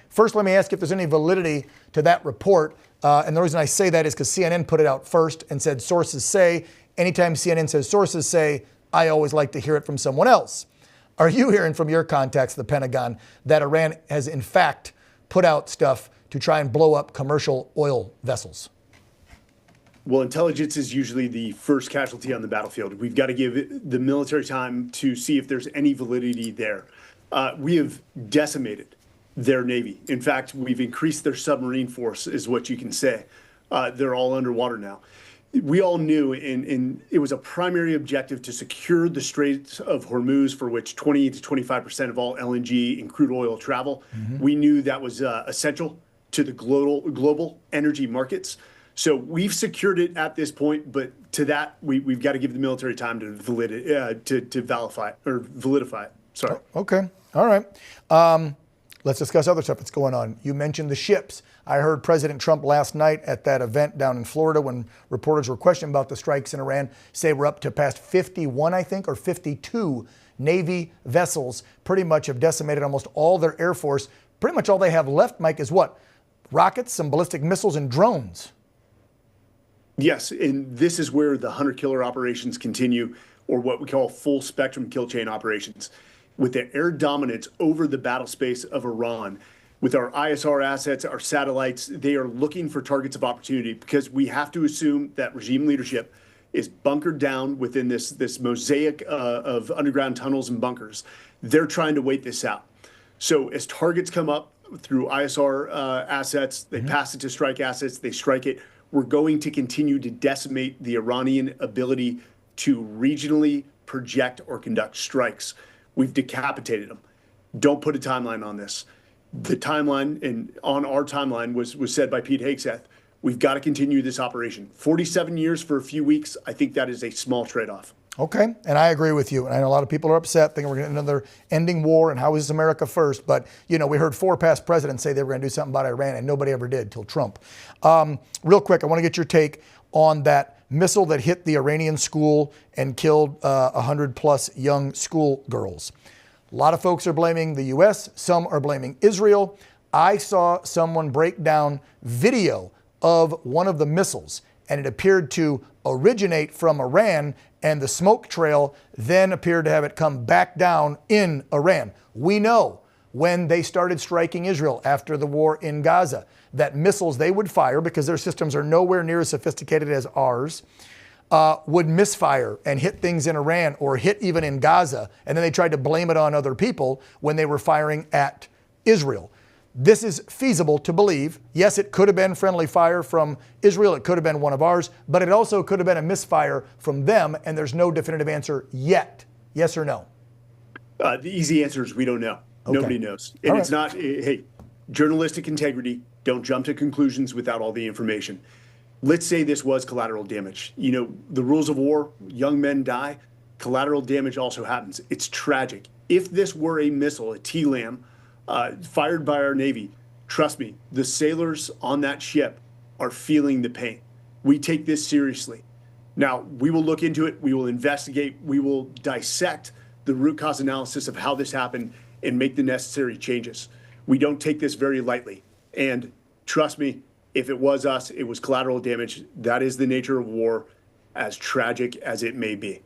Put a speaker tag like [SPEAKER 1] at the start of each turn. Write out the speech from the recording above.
[SPEAKER 1] First, let me ask if there's any validity to that report. And the reason I say that is because CNN put it out first and said sources say. Anytime CNN says sources say, I always like to hear it from someone else. Are you hearing from your contacts, the Pentagon, that Iran has in fact put out stuff to try and blow up commercial oil vessels?
[SPEAKER 2] Well, intelligence is usually the first casualty on the battlefield. We've got to give the military time to see if there's any validity there. We have decimated their Navy. In fact, we've increased their submarine force, is what you can say. They're all underwater now. We all knew, and it was a primary objective to secure the Straits of Hormuz, for which 20 to 25% of all LNG and crude oil travel. We knew that was essential to the global energy markets. So we've secured it at this point, but to that, we've got to give the military time to validify it. Sorry.
[SPEAKER 1] Okay. All right. Let's discuss other stuff that's going on. You mentioned the ships. I heard President Trump last night at that event down in Florida when reporters were questioning about the strikes in Iran, say we're up to past 51, I think, or 52 Navy vessels pretty much have decimated almost all their Air Force. Pretty much all they have left, Mike, is what? Rockets, some ballistic missiles, and drones.
[SPEAKER 2] Yes, and this is where the hunter-killer operations continue, or what we call full spectrum kill chain operations. With the air dominance over the battle space of Iran, with our ISR assets, our satellites, they are looking for targets of opportunity because we have to assume that regime leadership is bunkered down within this mosaic of underground tunnels and bunkers. They're trying to wait this out. So as targets come up through ISR assets, they pass it to strike assets, they strike it. We're going to continue to decimate the Iranian ability to regionally project or conduct strikes. We've decapitated them. Don't put a timeline on this. The timeline, and on our timeline, was said by Pete Hegseth. We've got to continue this operation. 47 years for a few weeks, I think that is a small trade-off.
[SPEAKER 1] Okay, and I agree with you. And I know a lot of people are upset, thinking we're going to another ending war, and how is America first? But, you know, we heard 4 past presidents say they were going to do something about Iran, and nobody ever did till Trump. Real quick, I want to get your take on that missile that hit the Iranian school and killed 100+ young schoolgirls. A lot of folks are blaming the U.S. Some are blaming Israel. I saw someone break down video of one of the missiles, and it appeared to originate from Iran, and the smoke trail then appeared to have it come back down in Iran. We know when they started striking Israel after the war in Gaza, that missiles they would fire, because their systems are nowhere near as sophisticated as ours, would misfire and hit things in Iran or hit even in Gaza, and then they tried to blame it on other people when they were firing at Israel. This is feasible to believe. Yes, it could have been friendly fire from Israel. It could have been one of ours, but it also could have been a misfire from them, and there's no definitive answer yet. Yes or no?
[SPEAKER 2] The easy answer is we don't know. Okay. Nobody knows. And it's not, hey, journalistic integrity, don't jump to conclusions without all the information. Let's say this was collateral damage. You know, the rules of war, young men die, collateral damage also happens. It's tragic. If this were a missile, a TLAM, fired by our Navy, trust me, the sailors on that ship are feeling the pain. We take this seriously. Now, we will look into it, we will investigate, we will dissect the root cause analysis of how this happened and make the necessary changes. We don't take this very lightly. And trust me, if it was us, it was collateral damage. That is the nature of war, as tragic as it may be.